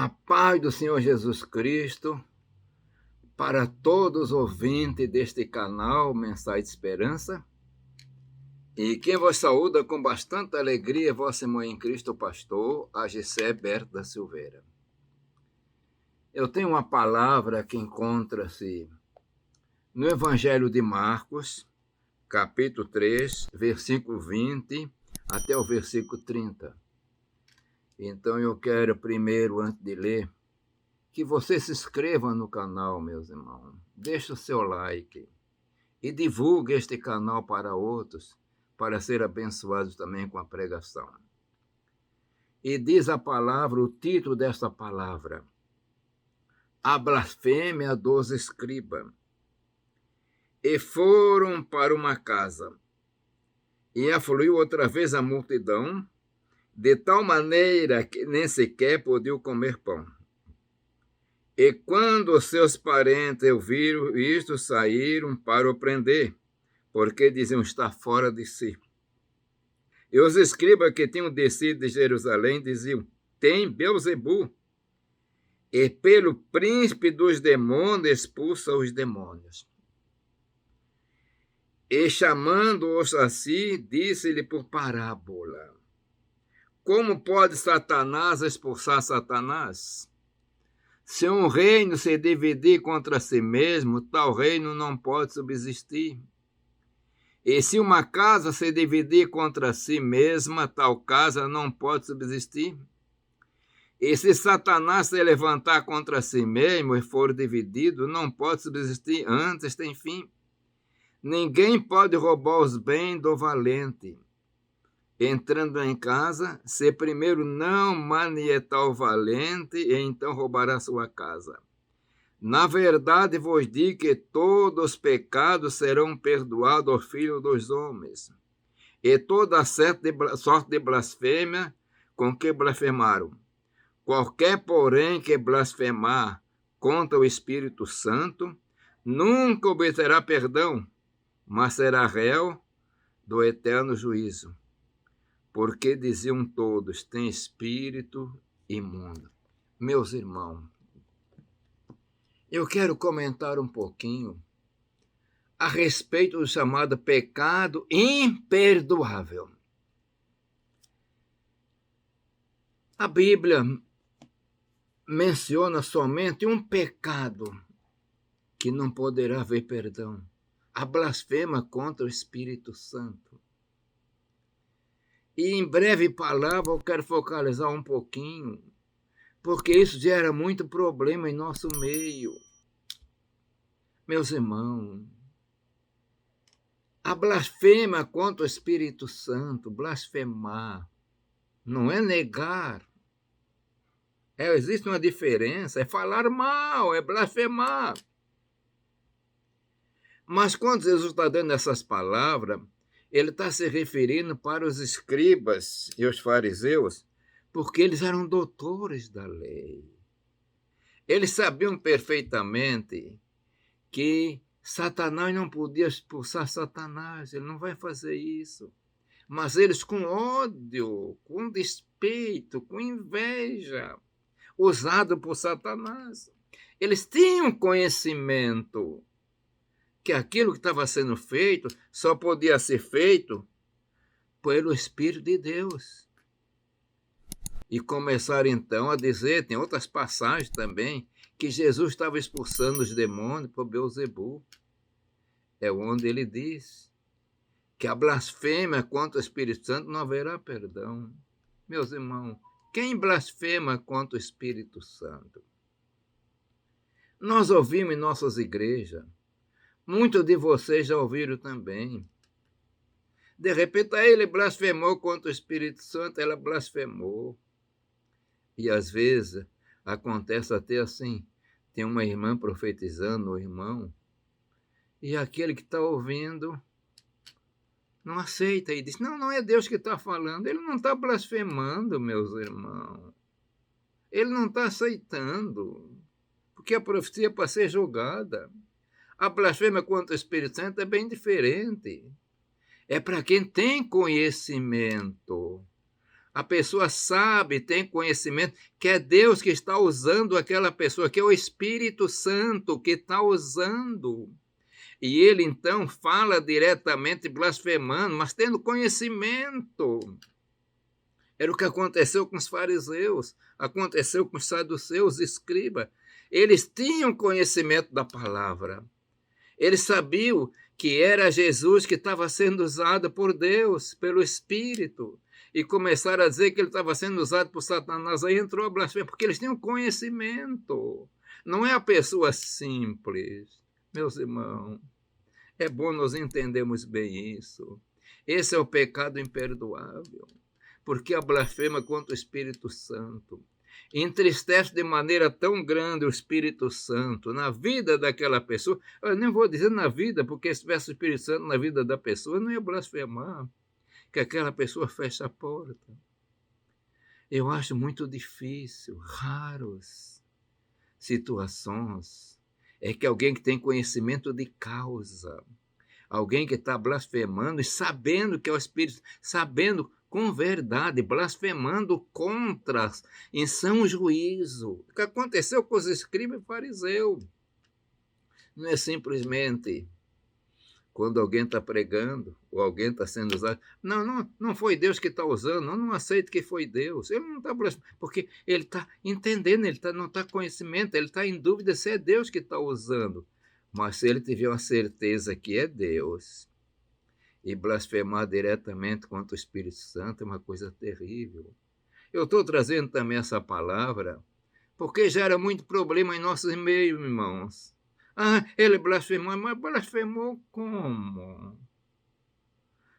A paz do Senhor Jesus Cristo para todos os ouvintes deste canal Mensagem de Esperança. E quem vos saúda com bastante alegria é vosso irmão em Cristo, pastor Agissé Berto da Silveira. Eu tenho uma palavra que encontra-se no Evangelho de Marcos, capítulo 3, versículo 20 até o versículo 30. Então eu quero primeiro, antes de ler, que você se inscreva no canal, meus irmãos. Deixe o seu like e divulgue este canal para outros, para ser abençoados também com a pregação. E diz a palavra, o título desta palavra: A blasfêmia dos escribas. E foram para uma casa, e afluiu outra vez a multidão, de tal maneira que nem sequer podiam comer pão. E quando os seus parentes ouviram isto, saíram para o prender, porque diziam estar fora de si. E os escribas que tinham descido de Jerusalém diziam: tem Beelzebu, e pelo príncipe dos demônios expulsa os demônios. E chamando-os a si, disse-lhe por parábola: como pode Satanás expulsar Satanás? Se um reino se dividir contra si mesmo, tal reino não pode subsistir. E se uma casa se dividir contra si mesma, tal casa não pode subsistir. E se Satanás se levantar contra si mesmo e for dividido, não pode subsistir, antes tem fim. Ninguém pode roubar os bens do valente. Entrando em casa, se primeiro não manietar o valente, e então roubará sua casa. Na verdade vos digo que todos os pecados serão perdoados ao Filho dos homens, e toda sorte de blasfêmia com que blasfemaram. Qualquer, porém, que blasfemar contra o Espírito Santo, nunca obterá perdão, mas será réu do eterno juízo. Porque diziam todos, tem espírito imundo. Meus irmãos, eu quero comentar um pouquinho a respeito do chamado pecado imperdoável. A Bíblia menciona somente um pecado que não poderá haver perdão: a blasfêmia contra o Espírito Santo. E em breve palavra eu quero focalizar um pouquinho, porque isso gera muito problema em nosso meio. Meus irmãos, a blasfêmia contra o Espírito Santo, blasfemar, não é negar. Existe uma diferença, é falar mal, é blasfemar. Mas quando Jesus está dando essas palavras, ele está se referindo para os escribas e os fariseus, porque eles eram doutores da lei. Eles sabiam perfeitamente que Satanás não podia expulsar Satanás, ele não vai fazer isso. Mas eles, com ódio, com despeito, com inveja, usados por Satanás, eles tinham conhecimento que aquilo que estava sendo feito só podia ser feito pelo Espírito de Deus. E começaram então a dizer, tem outras passagens também, que Jesus estava expulsando os demônios por Beelzebu. É onde ele diz que a blasfêmia contra o Espírito Santo não haverá perdão. Meus irmãos, quem blasfema contra o Espírito Santo? Nós ouvimos em nossas igrejas, muitos de vocês já ouviram também. De repente, ele blasfemou contra o Espírito Santo, ela blasfemou. E às vezes acontece até assim, tem uma irmã profetizando, o irmão, e aquele que está ouvindo não aceita e diz: não é Deus que está falando. Ele não está blasfemando, meus irmãos. Ele não está aceitando, porque a profecia é para ser julgada. A blasfêmia contra o Espírito Santo é bem diferente. É para quem tem conhecimento. A pessoa sabe, tem conhecimento, que é Deus que está usando aquela pessoa, que é o Espírito Santo que está usando. E ele, então, fala diretamente blasfemando, mas tendo conhecimento. Era o que aconteceu com os fariseus, aconteceu com os saduceus, escribas. Eles tinham conhecimento da palavra. Eles sabiam que era Jesus que estava sendo usado por Deus, pelo Espírito. E começaram a dizer que ele estava sendo usado por Satanás. Aí entrou a blasfêmia, porque eles tinham conhecimento. Não é a pessoa simples. Meus irmãos, é bom nós entendermos bem isso. Esse é o pecado imperdoável, porque a blasfema contra o Espírito Santo entristece de maneira tão grande o Espírito Santo na vida daquela pessoa. Eu nem vou dizer na vida, porque se tivesse o Espírito Santo na vida da pessoa, não ia blasfemar, que aquela pessoa fecha a porta. Eu acho muito difícil, raros situações, é que alguém que tem conhecimento de causa, alguém que está blasfemando e sabendo que é o Espírito, sabendo com verdade, blasfemando contra, em são juízo. O que aconteceu com os escribas e fariseus? Não é simplesmente quando alguém está pregando ou alguém está sendo usado. Não foi Deus que está usando, não aceito que foi Deus. Ele não está blasfemando, porque ele está entendendo, não está conhecimento, ele está em dúvida se é Deus que está usando. Mas se ele tiver uma certeza que é Deus, e blasfemar diretamente contra o Espírito Santo é uma coisa terrível. Eu estou trazendo também essa palavra porque gera muito problema em nossos meios, irmãos. Ele blasfemou, mas blasfemou como?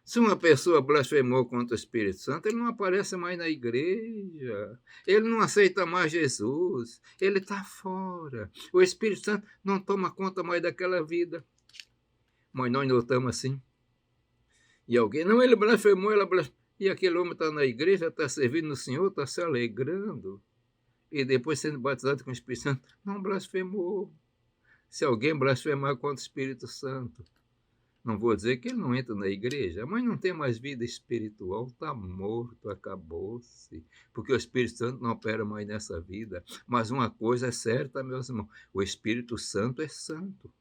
Se uma pessoa blasfemou contra o Espírito Santo, ele não aparece mais na igreja, ele não aceita mais Jesus, ele está fora. O Espírito Santo não toma conta mais daquela vida. Mas nós notamos assim. E alguém, não, ele blasfemou, e aquele homem está na igreja, está servindo o Senhor, está se alegrando. E depois sendo batizado com o Espírito Santo, não blasfemou. Se alguém blasfemar contra o Espírito Santo, não vou dizer que ele não entra na igreja, mas não tem mais vida espiritual, está morto, acabou-se. Porque o Espírito Santo não opera mais nessa vida. Mas uma coisa é certa, meus irmãos, o Espírito Santo é santo.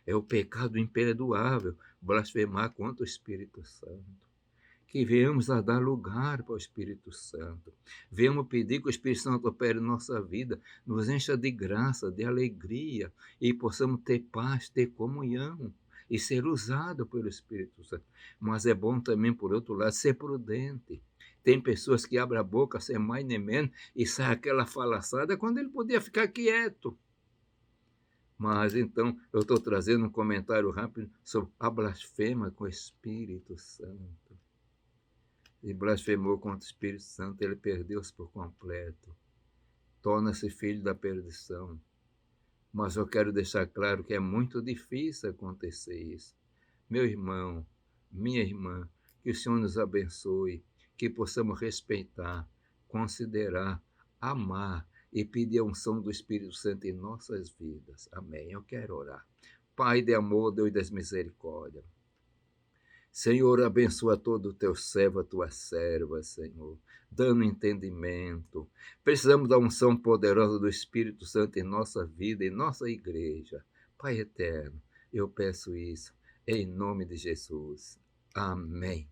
É o pecado imperdoável, blasfemar contra o Espírito Santo. Que venhamos a dar lugar para o Espírito Santo. Venhamos pedir que o Espírito Santo opere em nossa vida, nos encha de graça, de alegria, e possamos ter paz, ter comunhão, e ser usado pelo Espírito Santo. Mas é bom também, por outro lado, ser prudente. Tem pessoas que abrem a boca sem mais nem menos, e sai aquela falaçada quando ele podia ficar quieto. Mas então eu estou trazendo um comentário rápido sobre a blasfema com o Espírito Santo. E blasfemou contra o Espírito Santo, ele perdeu-se por completo. Torna-se filho da perdição. Mas eu quero deixar claro que é muito difícil acontecer isso. Meu irmão, minha irmã, que o Senhor nos abençoe, que possamos respeitar, considerar, amar e pedir a unção do Espírito Santo em nossas vidas. Amém. Eu quero orar. Pai de amor, Deus das misericórdias. Senhor, abençoa todo o teu servo, a tua serva, Senhor, dando entendimento. Precisamos da unção poderosa do Espírito Santo em nossa vida, em nossa igreja. Pai eterno, eu peço isso em nome de Jesus. Amém.